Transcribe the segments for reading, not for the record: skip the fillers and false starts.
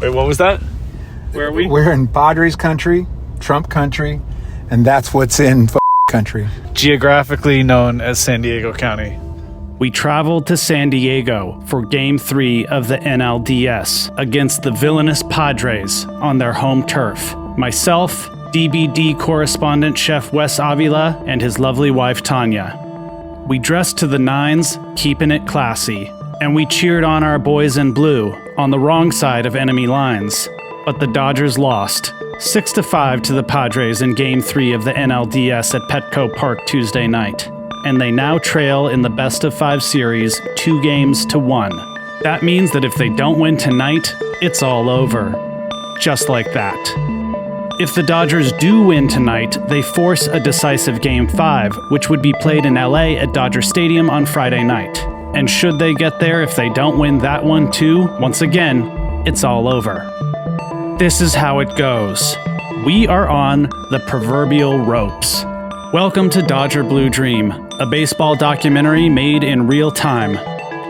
Wait, what was that? Where are we? We're in Padres country, Trump country, and that's what's in country. Geographically known as San Diego County. We traveled to San Diego for Game 3 of the NLDS against the villainous Padres on their home turf. Myself, DBD Correspondent Chef Wes Avila, and his lovely wife Tanya. We dressed to the nines, keeping it classy, and we cheered on our boys in blue on the wrong side of enemy lines. But the Dodgers lost 6-5 to the Padres in Game 3 of the NLDS at Petco Park Tuesday night, and they now trail in the best-of-5 series 2-1. That means that if they don't win tonight, it's all over. Just like that. If the Dodgers do win tonight, they force a decisive Game 5, which would be played in LA at Dodger Stadium on Friday night. And should they get there if they don't win that one too, once again, it's all over. This is how it goes. We are on the proverbial ropes. Welcome to Dodger Blue Dream, a baseball documentary made in real time.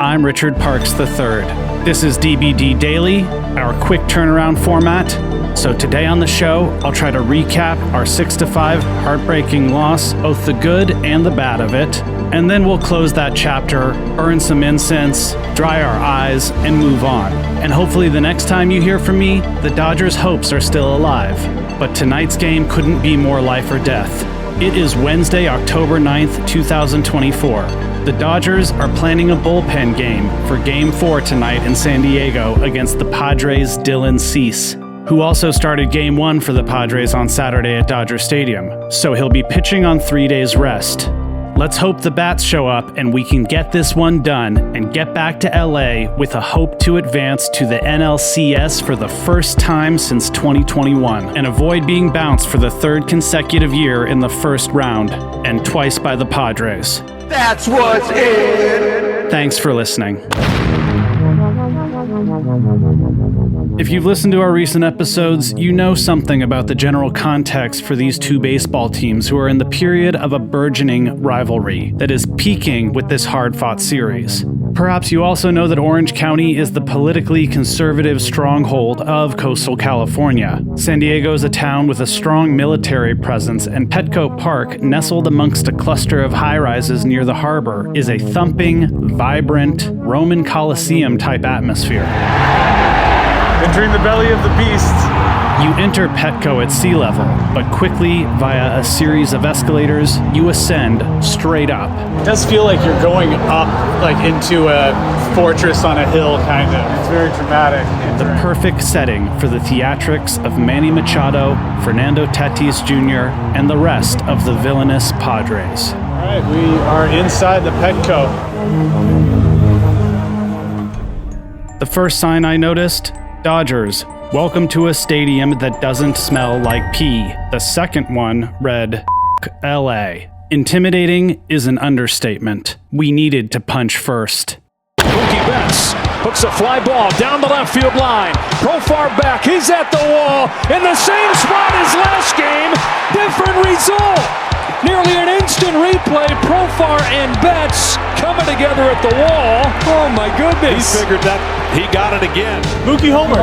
I'm Richard Parks III. This is DBD Daily, our quick turnaround format. So today on the show, I'll try to recap our 6-5 heartbreaking loss, both the good and the bad of it. And then we'll close that chapter, burn some incense, dry our eyes, and move on. And hopefully the next time you hear from me, the Dodgers' hopes are still alive. But tonight's game couldn't be more life or death. It is Wednesday, October 9th, 2024. The Dodgers are planning a bullpen game for Game 4 tonight in San Diego against the Padres' Dylan Cease, who also started Game 1 for the Padres on Saturday at Dodger Stadium, so he'll be pitching on 3 days rest. Let's hope the bats show up and we can get this one done and get back to LA with a hope to advance to the NLCS for the first time since 2021 and avoid being bounced for the third consecutive year in the first round and twice by the Padres. That's what's in. Thanks for listening. If you've listened to our recent episodes, you know something about the general context for these two baseball teams who are in the period of a burgeoning rivalry that is peaking with this hard-fought series. Perhaps you also know that Orange County is the politically conservative stronghold of coastal California. San Diego is a town with a strong military presence, and Petco Park, nestled amongst a cluster of high-rises near the harbor, is a thumping, vibrant, Roman Colosseum-type atmosphere. Entering the belly of the beast. You enter Petco at sea level, but quickly, via a series of escalators, you ascend straight up. It does feel like you're going up, like into a fortress on a hill, kind of. It's very dramatic. The perfect setting for the theatrics of Manny Machado, Fernando Tatis Jr., and the rest of the villainous Padres. All right, we are inside the Petco. The first sign I noticed: Dodgers, welcome to a stadium that doesn't smell like pee. The second one read, LA. Intimidating is an understatement. We needed to punch first. Mookie Betts hooks a fly ball down the left field line. Profar back, he's at the wall, in the same spot as last game. Different result. Nearly an instant replay, Profar and Betts coming together at the wall. Oh my goodness. He figured that he got it again. Mookie homer.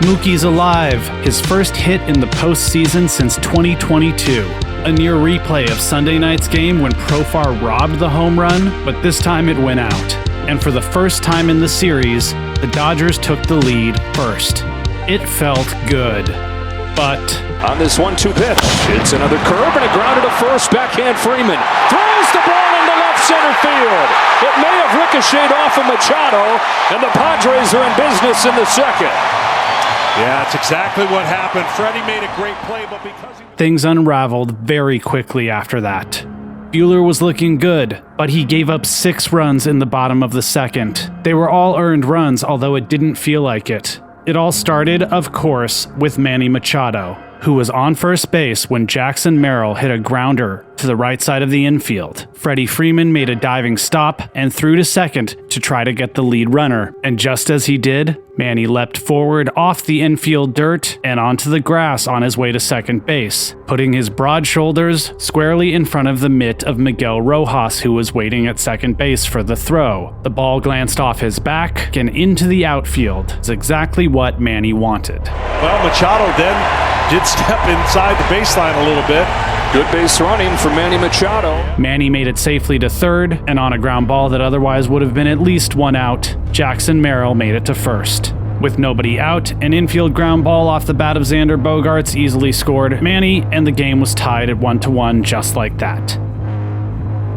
Mookie's alive. His first hit in the postseason since 2022. A near replay of Sunday night's game when Profar robbed the home run, but this time it went out. And for the first time in the series, the Dodgers took the lead first. It felt good. But on this 1-2 pitch, it's another curve and a grounder to first. Backhand Freeman throws the ball into left center field. It may have ricocheted off of Machado, and the Padres are in business in the second. Yeah, that's exactly what happened. Freddie made a great play, but because things unraveled very quickly after that. Buehler was looking good, but he gave up 6 runs in the bottom of the second. They were all earned runs, although it didn't feel like it. It all started, of course, with Manny Machado, who was on first base when Jackson Merrill hit a grounder to the right side of the infield. Freddie Freeman made a diving stop and threw to second to try to get the lead runner. And just as he did, Manny leapt forward off the infield dirt and onto the grass on his way to second base, putting his broad shoulders squarely in front of the mitt of Miguel Rojas, who was waiting at second base for the throw. The ball glanced off his back and into the outfield. It's exactly what Manny wanted. Well, Machado then did step inside the baseline a little bit. Good base running for Manny Machado. Manny made it safely to third, and on a ground ball that otherwise would have been at least one out, Jackson Merrill made it to first. With nobody out, an infield ground ball off the bat of Xander Bogaerts easily scored Manny, and the game was tied at 1-1 just like that.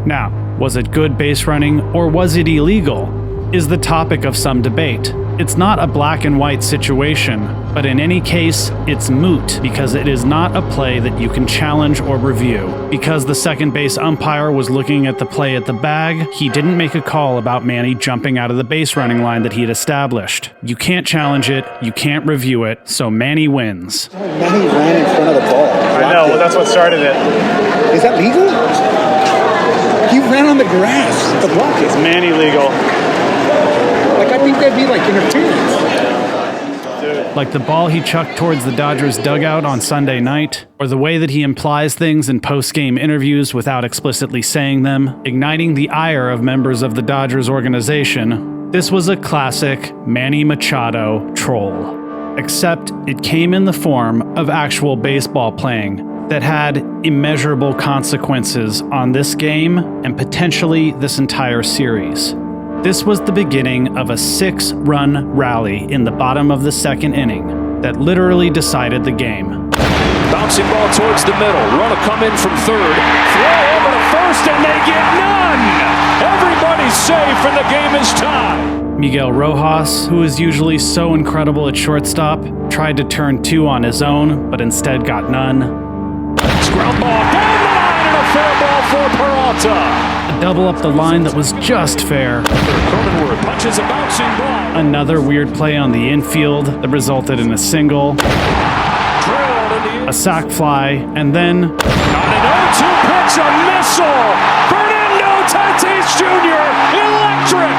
Now, was it good base running or was it illegal? Is the topic of some debate. It's not a black and white situation, but in any case, it's moot because it is not a play that you can challenge or review. Because the second base umpire was looking at the play at the bag, he didn't make a call about Manny jumping out of the base running line that he had established. You can't challenge it, you can't review it, so Manny wins. Manny ran in front of the ball. I know, well, that's what started it. Is that legal? He ran on the grass to block It's it. Manny legal. Like, I think that'd be like interference. Like the ball he chucked towards the Dodgers dugout on Sunday night, or the way that he implies things in post-game interviews without explicitly saying them, igniting the ire of members of the Dodgers organization. This was a classic Manny Machado troll. Except it came in the form of actual baseball playing that had immeasurable consequences on this game and potentially this entire series. This was the beginning of a 6-run rally in the bottom of the second inning that literally decided the game. Bouncing ball towards the middle. Run will come in from third. Throw over to first and they get none. Everybody's safe and the game is tied. Miguel Rojas, who is usually so incredible at shortstop, tried to turn 2 on his own, but instead got none. Ground ball down the line and a fair ball for Peralta. A double up the line that was just fair. Cronenworth punches a bouncing ball. Another weird play on the infield that resulted in a single, Drilled in the a sac fly, and then on an 0-2 pitch, a missile. Fernando Tatis Jr. electric.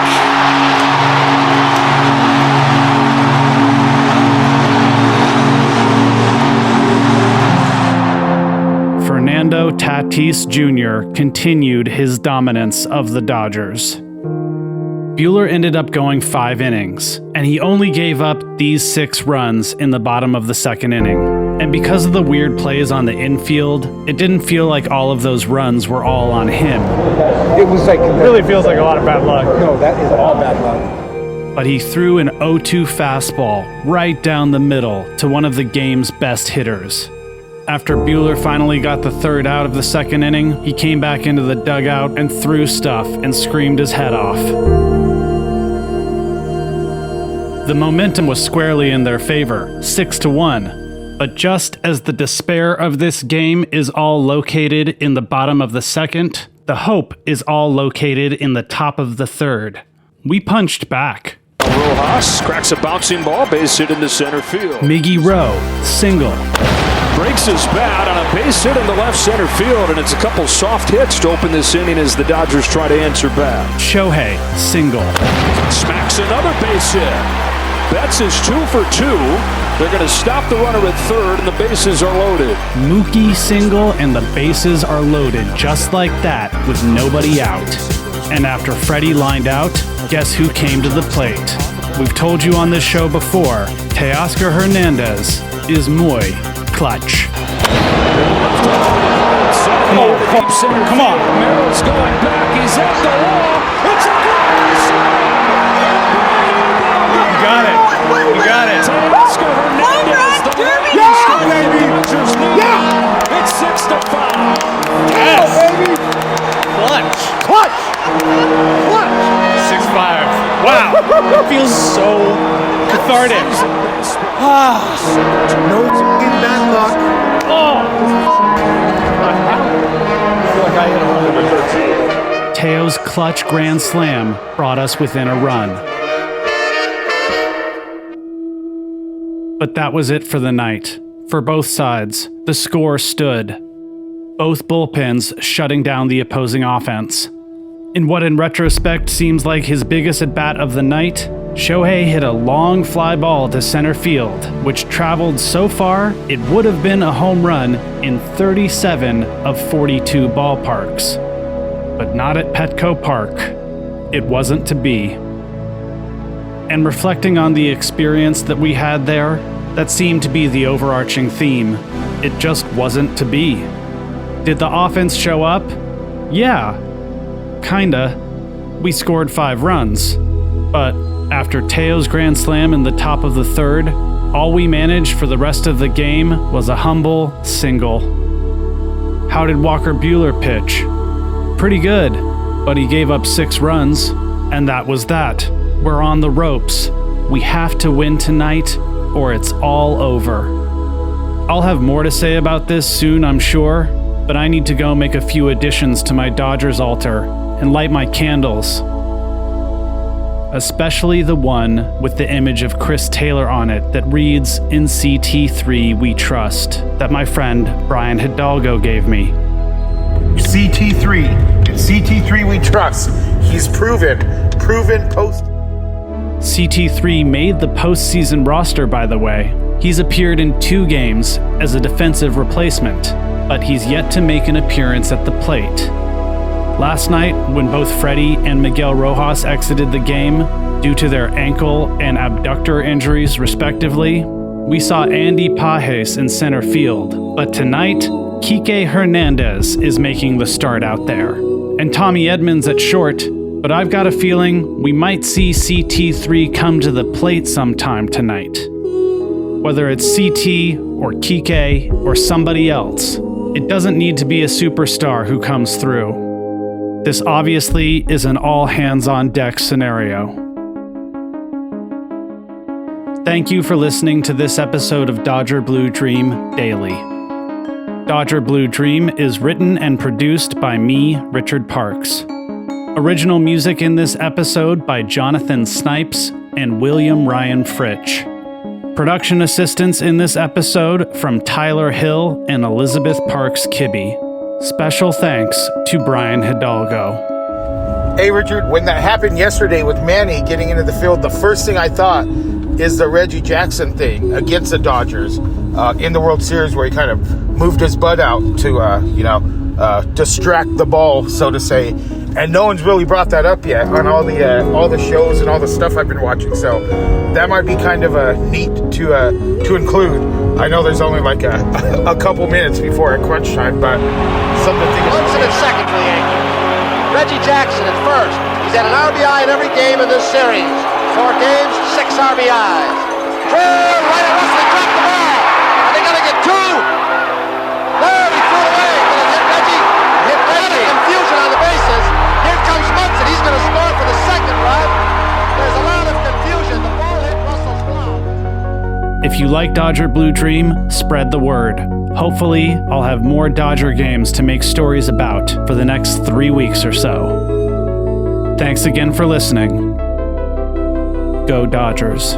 Fernando Tatis Jr. continued his dominance of the Dodgers. Buehler ended up going 5 innings, and he only gave up these 6 runs in the bottom of the second inning. And because of the weird plays on the infield, it didn't feel like all of those runs were all on him. It was like... It really feels like a lot of bad luck. No, that is all bad luck. But he threw an 0-2 fastball right down the middle to one of the game's best hitters. After Buehler finally got the third out of the second inning, he came back into the dugout and threw stuff and screamed his head off. The momentum was squarely in their favor, 6-1. But just as the despair of this game is all located in the bottom of the second, the hope is all located in the top of the third. We punched back. Rojas cracks a bouncing ball, base hit into center field. Miggy Rowe, single. Breaks his bat on a base hit in the left center field, and it's a couple soft hits to open this inning as the Dodgers try to answer back. Shohei, single. Smacks another base hit. Betts is 2 for 2. They're going to stop the runner at third, and the bases are loaded. Mookie single, and the bases are loaded just like that with nobody out. And after Freddie lined out, guess who came to the plate? We've told you on this show before, Teoscar Hernandez is muy clutch. Come on. Merrill's going back. He's at the wall. It's a cross. You got it. You got it. Teoscar Hernandez, the Dodgers lead. Yeah. It's 6-5. Yes. Clutch. 6-5. Wow. It feels so cathartic. No bad luck. I feel like I hit 113. Teo's clutch grand slam brought us within a run. But that was it for the night. For both sides, the score stood. Both bullpens shutting down the opposing offense. In what in retrospect seems like his biggest at-bat of the night, Shohei hit a long fly ball to center field, which traveled so far it would have been a home run in 37 of 42 ballparks. But not at Petco Park. It wasn't to be. And reflecting on the experience that we had there, that seemed to be the overarching theme. It just wasn't to be. Did the offense show up? Yeah. Kinda. We scored 5 runs. But after Teo's grand slam in the top of the third, all we managed for the rest of the game was a humble single. How did Walker Buehler pitch? Pretty good, but he gave up 6 runs, and that was that. We're on the ropes. We have to win tonight, or it's all over. I'll have more to say about this soon, I'm sure, but I need to go make a few additions to my Dodgers altar and light my candles. Especially the one with the image of Chris Taylor on it that reads, "In CT3 we trust," that my friend Brian Hidalgo gave me. CT3. In CT3 we trust. He's proven post. CT3 made the postseason roster, by the way. He's appeared in 2 games as a defensive replacement, but he's yet to make an appearance at the plate. Last night, when both Freddie and Miguel Rojas exited the game due to their ankle and abductor injuries respectively, we saw Andy Pages in center field. But tonight, Kike Hernandez is making the start out there, and Tommy Edmonds at short, but I've got a feeling we might see CT3 come to the plate sometime tonight. Whether it's CT or Kike or somebody else, it doesn't need to be a superstar who comes through. This obviously is an all-hands-on-deck scenario. Thank you for listening to this episode of Dodger Blue Dream Daily. Dodger Blue Dream is written and produced by me, Richard Parks. Original music in this episode by Jonathan Snipes and William Ryan Fritch. Production assistance in this episode from Tyler Hill and Elizabeth Parks Kibbe. Special thanks to Brian Hidalgo. Hey, Richard, when that happened yesterday with Manny getting into the field, the first thing I thought is the Reggie Jackson thing against the Dodgers in the World Series, where he kind of moved his butt out to, distract the ball, so to say. And no one's really brought that up yet on all the shows and all the stuff I've been watching. So that might be kind of neat to include. I know there's only like a couple minutes before at crunch time, but something to think about. Munson at second for the Yankees. Reggie Jackson at first. He's had an RBI in every game in this series. 4 games, 6 RBIs. Right at Wesley, dropped the ball. Are they going to get 2? No, he threw it away. Hit Reggie. Confusion on the bases. Here comes Munson. He's going to score for the second run. There's a lot of confusion. The ball hit Russell's glove. If you like Dodger Blue Dream, spread the word. Hopefully, I'll have more Dodger games to make stories about for the next 3 weeks or so. Thanks again for listening. Go Dodgers.